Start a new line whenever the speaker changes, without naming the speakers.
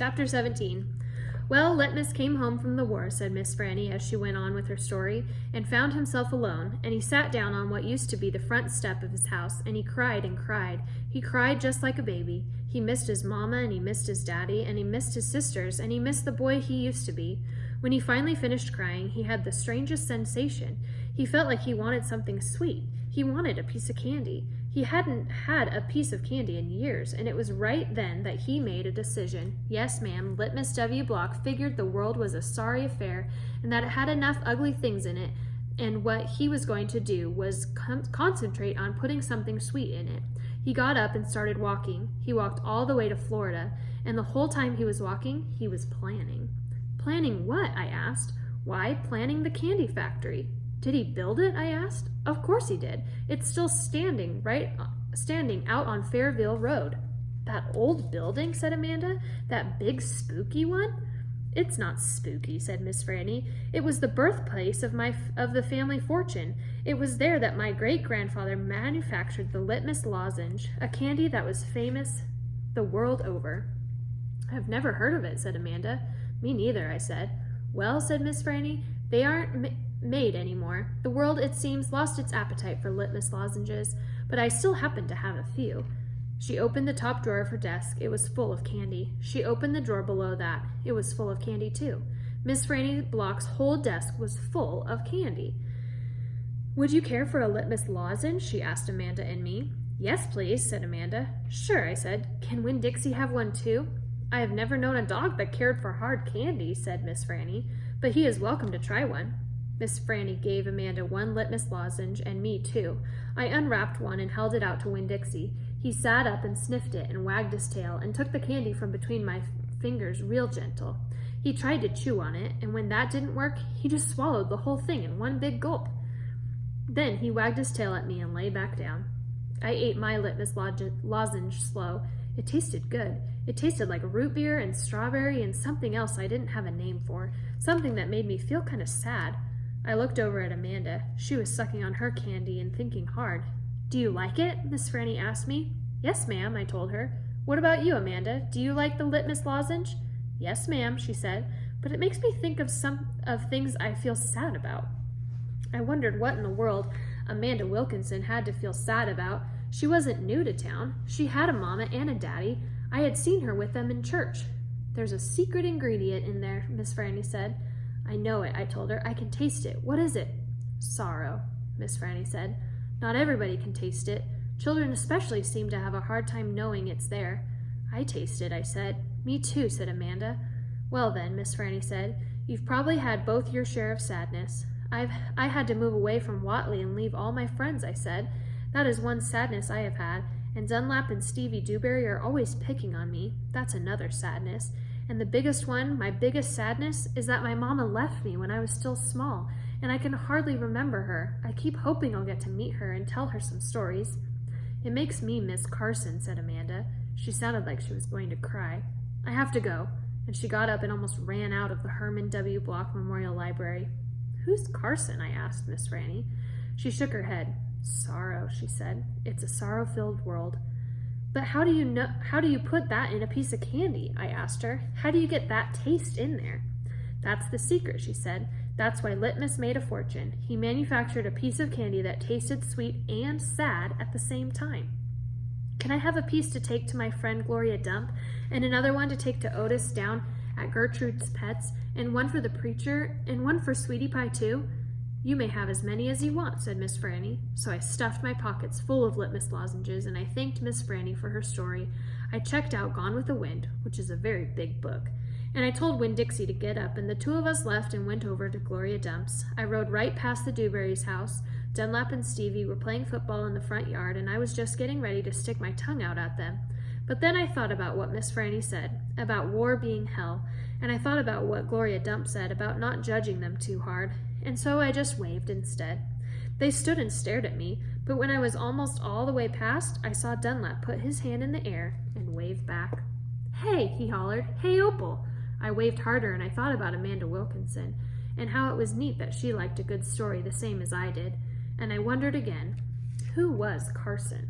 Chapter 17. Well, Litmus came home from the war, said Miss Franny as she went on with her story, and found himself alone, and he sat down on what used to be the front step of his house, and he cried and cried. He cried just like a baby. He missed his mama, and he missed his daddy, and he missed his sisters, and he missed the boy he used to be. When he finally finished crying, he had the strangest sensation. He felt like he wanted something sweet. He wanted a piece of candy. He hadn't had a piece of candy in years, and it was right then that he made a decision. Yes, ma'am, Litmus W. Block figured the world was a sorry affair, and that it had enough ugly things in it, and what he was going to do was concentrate on putting something sweet in it. He got up and started walking. He walked all the way to Florida, and the whole time he was walking, he was planning. Planning what? I asked. Why, planning the candy factory. Did he build it? I asked. Of course he did. It's still standing out on Fairville Road. That old building, said Amanda. That big spooky one? It's not spooky, said Miss Franny. It was the birthplace of the family fortune. It was there that my great-grandfather manufactured the Litmus lozenge, a candy that was famous the world over. I've never heard of it, said Amanda. Me neither, I said. Well, said Miss Franny, they aren't made anymore. The world, it seems, lost its appetite for Litmus lozenges, but I still happen to have a few. She opened the top drawer of her desk. It was full of candy. She opened the drawer below that. It was full of candy, too. Miss Franny Block's whole desk was full of candy. Would you care for a Litmus lozenge? She asked Amanda and me. Yes, please, said Amanda. Sure, I said. Can Winn Dixie have one, too? I have never known a dog that cared for hard candy, said Miss Franny, but he is welcome to try one. Miss Franny gave Amanda one Litmus lozenge, and me too. I unwrapped one and held it out to Winn Dixie. He sat up and sniffed it and wagged his tail and took the candy from between my fingers real gentle. He tried to chew on it, and when that didn't work, he just swallowed the whole thing in one big gulp. Then he wagged his tail at me and lay back down. I ate my Litmus lozenge slow. It tasted good. It tasted like root beer and strawberry and something else I didn't have a name for, something that made me feel kind of sad. I looked over at Amanda. She was sucking on her candy and thinking hard. Do you like it? Miss Franny asked me. Yes, ma'am, I told her. What about you, Amanda? Do you like the Litmus lozenge? Yes, ma'am, she said, but it makes me think of some of things I feel sad about. I wondered what in the world Amanda Wilkinson had to feel sad about. She wasn't new to town. She had a mama and a daddy. I had seen her with them in church. There's a secret ingredient in there, Miss Franny said. I know it, I told her. I can taste it. What is it? Sorrow, Miss Franny said. Not everybody can taste it. Children especially seem to have a hard time knowing it's there. I taste it, I said. Me too, said Amanda. Well then, Miss Franny said, you've probably had both your share of sadness. I had to move away from Watley and leave all my friends, I said. That is one sadness I have had, and Dunlap and Stevie Dewberry are always picking on me. That's another sadness. And the biggest one, my biggest sadness, is that my mama left me when I was still small, and I can hardly remember her. I keep hoping I'll get to meet her and tell her some stories. It makes me miss Carson, said Amanda. She sounded like she was going to cry. I have to go. And she got up and almost ran out of the Herman W. Block Memorial Library. Who's Carson? I asked Miss Franny. She shook her head. Sorrow, she said. It's a sorrow-filled world. But how do you put that in a piece of candy? I asked her. How do you get that taste in there? That's the secret, she said. That's why Litmus made a fortune. He manufactured a piece of candy that tasted sweet and sad at the same time. Can I have a piece to take to my friend Gloria Dump, and another one to take to Otis down at Gertrude's Pets, and one for the preacher, and one for Sweetie Pie too? You may have as many as you want, said Miss Franny. So I stuffed my pockets full of Litmus lozenges, and I thanked Miss Franny for her story. I checked out Gone with the Wind, which is a very big book, and I told Winn Dixie to get up, and the two of us left and went over to Gloria Dump's. I rode right past the Dewberry's house. Dunlap and Stevie were playing football in the front yard, and I was just getting ready to stick my tongue out at them. But then I thought about what Miss Franny said, about war being hell, and I thought about what Gloria Dump said about not judging them too hard, and so I just waved instead. They stood and stared at me, but when I was almost all the way past, I saw Dunlap put his hand in the air and wave back. Hey, he hollered. Hey, Opal. I waved harder, and I thought about Amanda Wilkinson, and how it was neat that she liked a good story the same as I did, and I wondered again, who was Carson?